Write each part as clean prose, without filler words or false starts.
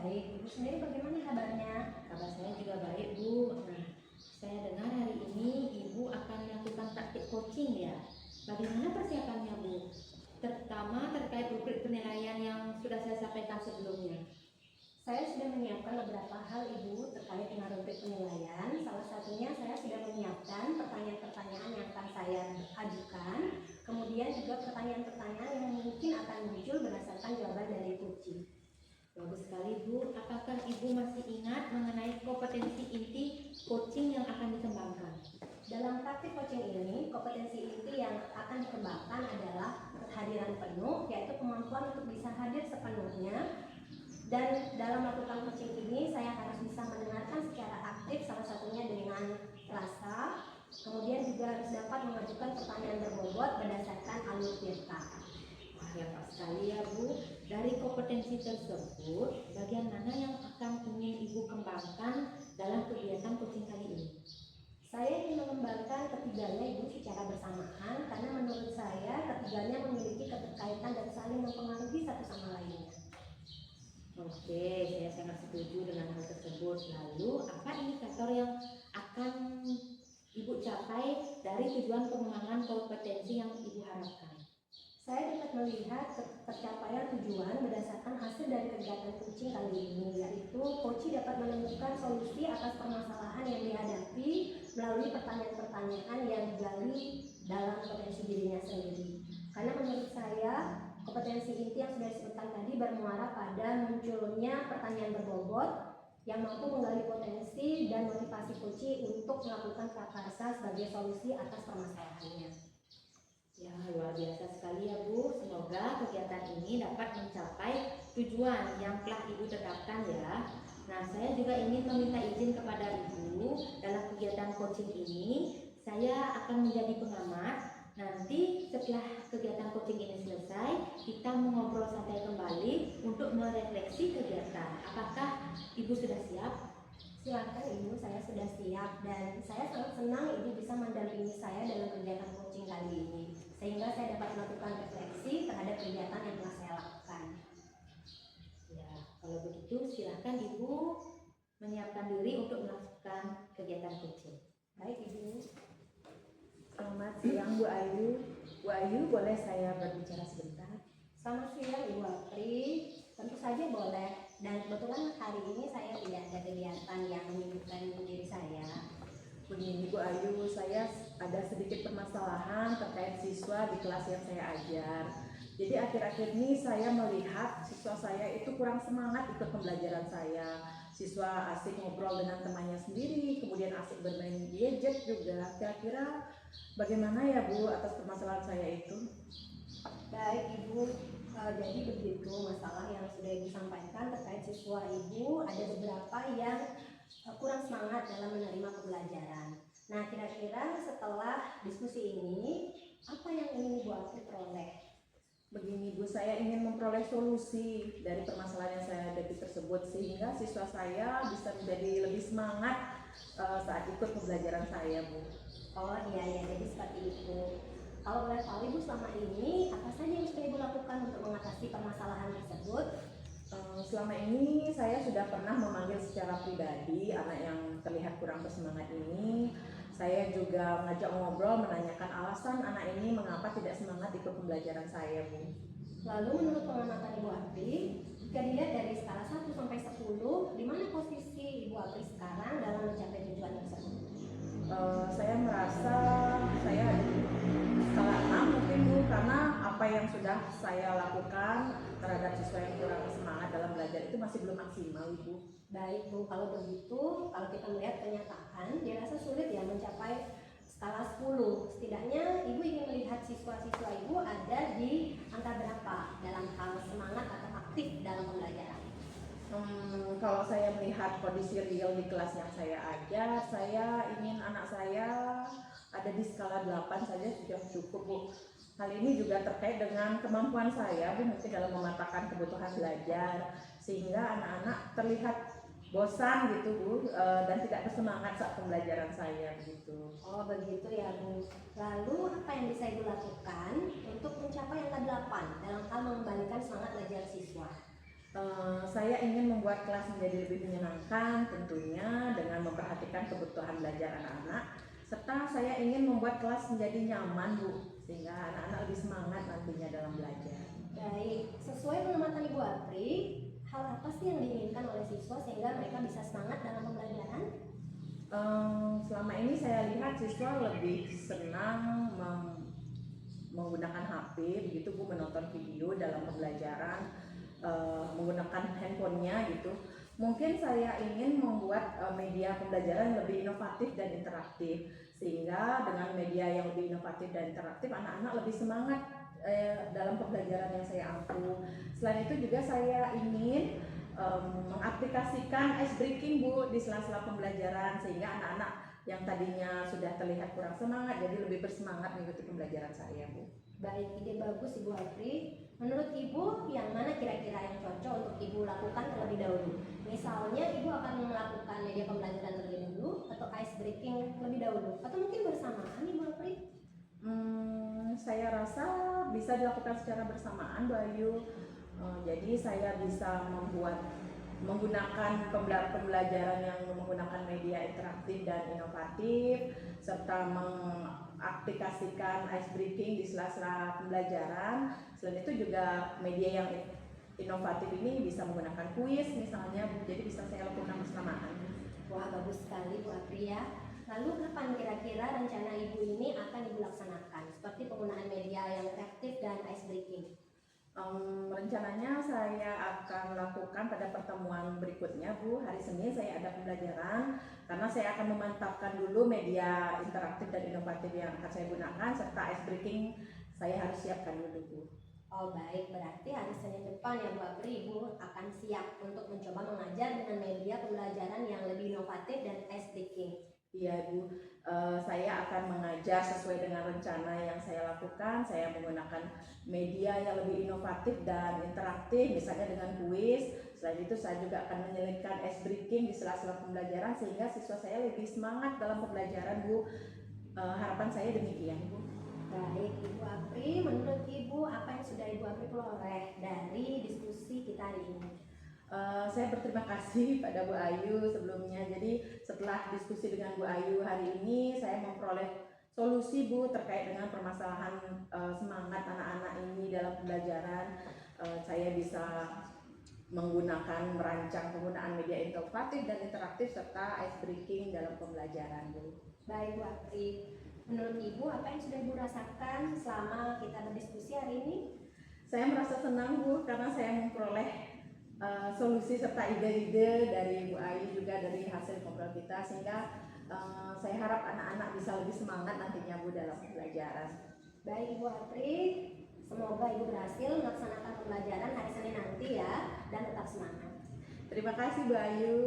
baik. Ibu sendiri bagaimana kabarnya? Kabar saya juga baik, Bu. Nah, saya dengar hari ini Ibu akan melakukan praktik coaching ya. Bagaimana persiapannya, Bu? Terutama terkait rubrik penilaian yang sudah saya sampaikan sebelumnya. Saya sudah menyiapkan beberapa hal Ibu terkait dengan rubrik penilaian. Salah satunya saya sudah menyiapkan pertanyaan-pertanyaan yang akan saya ajukan. Kemudian juga pertanyaan-pertanyaan yang mungkin akan muncul berdasarkan jawaban dari coaching. Bagus sekali, Bu. Apakah Ibu masih ingat mengenai kompetensi inti coaching yang akan dikembangkan? Dalam praktik coaching ini, kompetensi inti yang akan dikembangkan adalah kehadiran penuh, yaitu kemampuan untuk bisa hadir sepenuhnya. Dan dalam melakukan coaching ini, saya harus bisa mendengarkan secara aktif, salah satunya dengan rasa. Kemudian juga harus dapat mengajukan pertanyaan berbobot berdasarkan alur cerita. Wah, ya Pak sekali ya, Bu. Dari kompetensi tersebut, bagian mana yang akan ingin Ibu kembangkan dalam kegiatan coaching kali ini? Saya ingin mengembangkan ketiganya Ibu secara bersamaan karena menurut saya ketiganya memiliki keterkaitan dan saling mempengaruhi satu sama lainnya. Oke, saya sangat setuju dengan hal tersebut. Lalu, apa indikator yang akan Ibu capai dari tujuan pengembangan kompetensi yang Ibu harapkan? Saya dapat melihat tercapaian tujuan berdasarkan hasil dari kegiatan coaching kali ini, yaitu coach dapat menemukan solusi atas permasalahan yang dihadapi melalui pertanyaan-pertanyaan yang digali dalam potensi dirinya sendiri. Karena menurut saya, kompetensi inti yang sudah disebutkan tadi bermuara pada munculnya pertanyaan berbobot yang mampu menggali potensi dan motivasi coach untuk melakukan prakarsa sebagai solusi atas permasalahannya. Ya, luar biasa sekali ya, Bu. Semoga kegiatan ini dapat mencapai tujuan yang telah Ibu tetapkan ya. Nah, saya juga ingin meminta izin kepada Ibu dalam kegiatan coaching ini. Saya akan menjadi pengamat. Nanti setelah kegiatan coaching ini selesai, kita mengobrol santai kembali untuk merefleksi kegiatan. Apakah Ibu sudah siap? Silakan Ibu, saya sudah siap dan saya sangat senang Ibu bisa mendampingi saya dalam kegiatan coaching kali ini, sehingga saya dapat melakukan refleksi terhadap kegiatan yang telah saya lakukan. Ya, kalau begitu silakan Ibu menyiapkan diri untuk melakukan kegiatan coaching. Baik Ibu. Selamat siang Bu Ayu. Bu Ayu, boleh saya berbicara sebentar? Selamat siang Ibu Apri. Tentu saja boleh. Dan kebetulan hari ini saya tidak ada kegiatan yang menyibukkan diri saya. Begini Bu Ayu, saya ada sedikit permasalahan terkait siswa di kelas yang saya ajar. Jadi akhir-akhir ini saya melihat siswa saya itu kurang semangat ikut pembelajaran saya. Siswa asik ngobrol dengan temannya sendiri, kemudian asik bermain gadget juga. Kira-kira bagaimana ya Bu atas permasalahan saya itu? Baik Ibu, jadi begitu masalah yang sudah Ibu sampaikan terkait siswa Ibu, ada beberapa yang kurang semangat dalam menerima pembelajaran. Nah, kira-kira setelah diskusi ini, apa yang ingin Ibu Apri peroleh? Begini Bu, saya ingin memperoleh solusi dari permasalahan yang saya hadapi tersebut sehingga siswa saya bisa menjadi lebih semangat saat ikut pembelajaran saya Bu. Oh iya, jadi seperti itu. Kalau boleh tahu Ibu selama ini, apa saja yang sudah Ibu lakukan untuk mengatasi permasalahan tersebut? Selama ini saya sudah pernah memanggil secara pribadi anak yang terlihat kurang bersemangat ini. Saya juga mengajak ngobrol, menanyakan alasan anak ini mengapa tidak semangat ikut pembelajaran saya, Bu. Lalu menurut pengamatan Ibu Apri, jika dilihat dari skala 1 sampai 10, di mana posisi Ibu Apri sekarang dalam mencapai tujuan tersebut? Saya merasa saya ada di skala 6 mungkin Bu, karena apa yang sudah saya lakukan terhadap siswa yang kurang semangat dalam belajar itu masih belum maksimal Bu. Baik Bu, kalau begitu, kalau kita melihat kenyataan, dirasa sulit ya mencapai skala 10. Setidaknya Ibu ingin melihat siswa-siswa Ibu ada di angka berapa dalam hal semangat atau aktif dalam pembelajaran? Kalau saya melihat kondisi real di kelas yang saya ajar, saya ingin anak saya ada di skala 8 saja sudah cukup Bu. Hal ini juga terkait dengan kemampuan saya Bu, mungkin dalam mematahkan kebutuhan belajar sehingga anak-anak terlihat bosan gitu Bu, dan tidak bersemangat saat pembelajaran saya gitu. Oh begitu ya Bu. Lalu apa yang bisa Ibu lakukan untuk mencapai angka 8 dalam hal mengembalikan semangat belajar siswa? Saya ingin membuat kelas menjadi lebih menyenangkan tentunya dengan memperhatikan kebutuhan belajar anak-anak, serta saya ingin membuat kelas menjadi nyaman Bu, sehingga anak-anak lebih semangat nantinya dalam belajar. Baik, sesuai pengamatan Ibu Apri, hal apa sih yang diinginkan oleh siswa sehingga mereka bisa semangat dalam pembelajaran? Selama ini saya lihat siswa lebih senang menggunakan HP, begitu Bu, menonton video dalam pembelajaran, menggunakan handphonenya gitu. Mungkin saya ingin membuat media pembelajaran lebih inovatif dan interaktif, sehingga dengan media yang lebih inovatif dan interaktif anak-anak lebih semangat dalam pembelajaran yang saya ampu. Selain itu juga saya ingin mengaplikasikan ice breaking Bu di sela-sela pembelajaran, sehingga anak-anak yang tadinya sudah terlihat kurang semangat jadi lebih bersemangat mengikuti pembelajaran saya Bu. Baik, ide bagus Ibu Apri. Menurut Ibu, yang mana kira-kira yang cocok untuk Ibu lakukan terlebih dahulu? Misalnya Ibu akan melakukan media pembelajaran terlebih dahulu, atau ice breaking terlebih dahulu, atau mungkin bersamaan Ibu Apri? Saya rasa bisa dilakukan secara bersamaan Bu Ayu. Jadi saya bisa menggunakan pembelajaran yang menggunakan media interaktif dan inovatif, serta mengaplikasikan ice breaking di sela-sela pembelajaran. Selain itu juga media yang inovatif ini bisa menggunakan kuis misalnya, jadi bisa saya lakukan bersamaan. Wah, bagus sekali Bu Apri ya. Lalu kapan kira-kira rencana Ibu ini akan Ibu laksanakan, seperti penggunaan media yang interaktif dan ice breaking? Rencananya saya akan lakukan pada pertemuan berikutnya Bu. Hari Senin saya ada pembelajaran, karena saya akan memantapkan dulu media interaktif dan inovatif yang akan saya gunakan, serta ice breaking saya harus siapkan dulu Bu. Oh baik, berarti hari Senin depan ya Bu Apri, Ibu akan siap untuk mencoba mengajar dengan media pembelajaran yang lebih inovatif dan ice breaking. Iya Bu, saya akan mengajar sesuai dengan rencana yang saya lakukan. Saya menggunakan media yang lebih inovatif dan interaktif, misalnya dengan kuis. Selain itu saya juga akan menyelipkan ice breaking di sela-sela pembelajaran, sehingga siswa saya lebih semangat dalam pembelajaran Bu. Harapan saya demikian Bu. Baik Ibu Apri, menurut Ibu apa yang sudah Ibu Apri peroleh dari diskusi kita hari ini? Saya berterima kasih pada Bu Ayu sebelumnya. Jadi setelah diskusi dengan Bu Ayu hari ini, saya memperoleh solusi Bu terkait dengan permasalahan semangat anak-anak ini dalam pembelajaran. Saya bisa merancang penggunaan media inovatif dan interaktif serta ice breaking dalam pembelajaran Bu. Baik Bu Apri, menurut Ibu apa yang sudah Ibu rasakan selama kita berdiskusi hari ini? Saya merasa senang Bu, karena saya memperoleh solusi serta ide-ide dari Bu Ayu, juga dari hasil ngobrol kita, sehingga saya harap anak-anak bisa lebih semangat nantinya Bu dalam pembelajaran. Baik Ibu Apri, semoga Ibu berhasil melaksanakan pembelajaran hari Senin nanti ya, dan tetap semangat. Terima kasih Bu Ayu,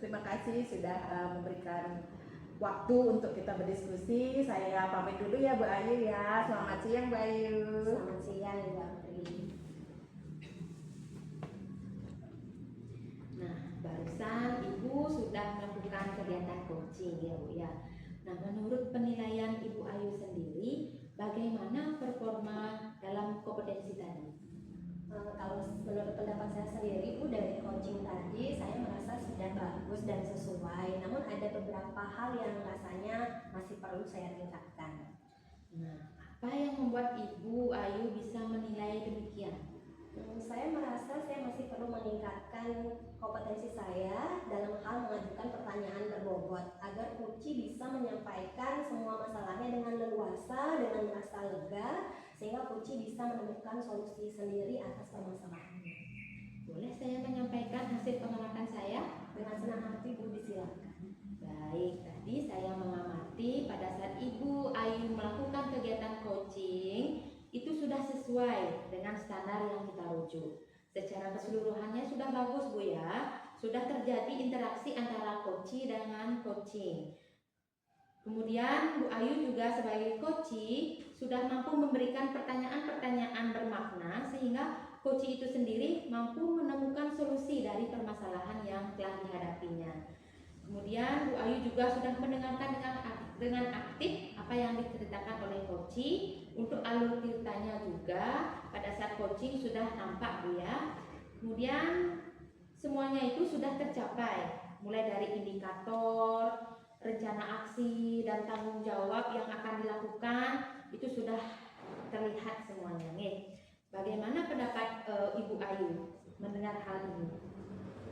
terima kasih sudah memberikan waktu untuk kita berdiskusi. Saya pamit dulu ya Bu Ayu ya. Selamat siang Bu Ayu. Selamat siang Ibu Apri. Nah, barusan Ibu sudah melakukan kegiatan coaching ya Bu ya. Nah, menurut penilaian Ibu Ayu sendiri, bagaimana performa dalam kompetensi tadi? Kalau menurut pendapat saya sendiri Bu, dari coaching tadi saya merasa sudah bagus dan sesuai. Namun ada beberapa hal yang rasanya masih perlu saya tingkatkan. Nah, apa yang membuat Ibu Ayu bisa menilai demikian? Saya merasa saya masih perlu meningkatkan kompetensi saya dalam hal mengajukan pertanyaan berbobot agar Puci bisa menyampaikan semua masalahnya dengan leluasa, dengan merasa lega, sehingga Puci bisa menemukan solusi sendiri atas permasalahannya. Boleh saya menyampaikan hasil pengamatan saya? Dengan senang hati Bu, disilakan. Baik, tadi saya mengamati pada saat Ibu Ayu melakukan kegiatan coaching, itu sudah sesuai dengan standar yang kita rujuk. Secara keseluruhannya sudah bagus Bu ya. Sudah terjadi interaksi antara coachee dengan coaching. Kemudian Bu Ayu juga sebagai coachee sudah mampu memberikan pertanyaan-pertanyaan bermakna, sehingga coachee itu sendiri mampu menemukan solusi dari permasalahan yang telah dihadapinya. Kemudian Bu Ayu juga sudah mendengarkan dengan aktif apa yang diceritakan oleh coachee. Untuk alur ceritanya juga pada saat coaching sudah nampak Bu ya. Kemudian semuanya itu sudah tercapai, mulai dari indikator, rencana aksi, dan tanggung jawab yang akan dilakukan itu sudah terlihat semuanya nih. Bagaimana pendapat Ibu Ayu mendengar hal ini?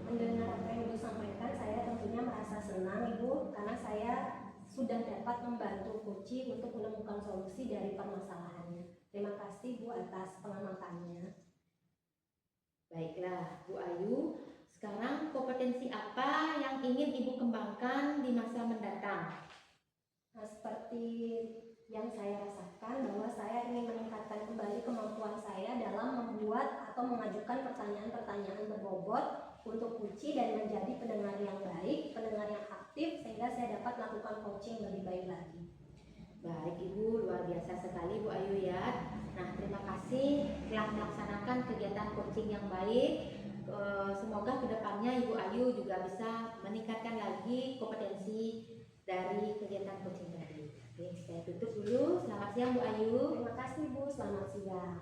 Mendengar apa yang Ibu sampaikan, saya tentunya merasa senang Ibu, karena saya sudah dapat membantu Koci untuk menemukan solusi dari permasalahannya. Terima kasih Bu atas pengamatannya. Baiklah Bu Ayu, sekarang kompetensi apa yang ingin Ibu kembangkan di masa mendatang? Nah, seperti yang saya rasakan bahwa saya ingin meningkatkan kembali kemampuan saya dalam membuat atau mengajukan pertanyaan-pertanyaan berbobot untuk Koci dan menjadi pendengar yang baik, pendengar yang aktif, sehingga saya dapat melakukan coaching lebih baik lagi. Baik Ibu, luar biasa sekali Bu Ayu ya. Nah, terima kasih telah melaksanakan kegiatan coaching yang baik. Semoga kedepannya Ibu Ayu juga bisa meningkatkan lagi kompetensi dari kegiatan coaching tadi. Oke, saya tutup dulu. Selamat siang Bu Ayu. Terima kasih Bu, selamat siang.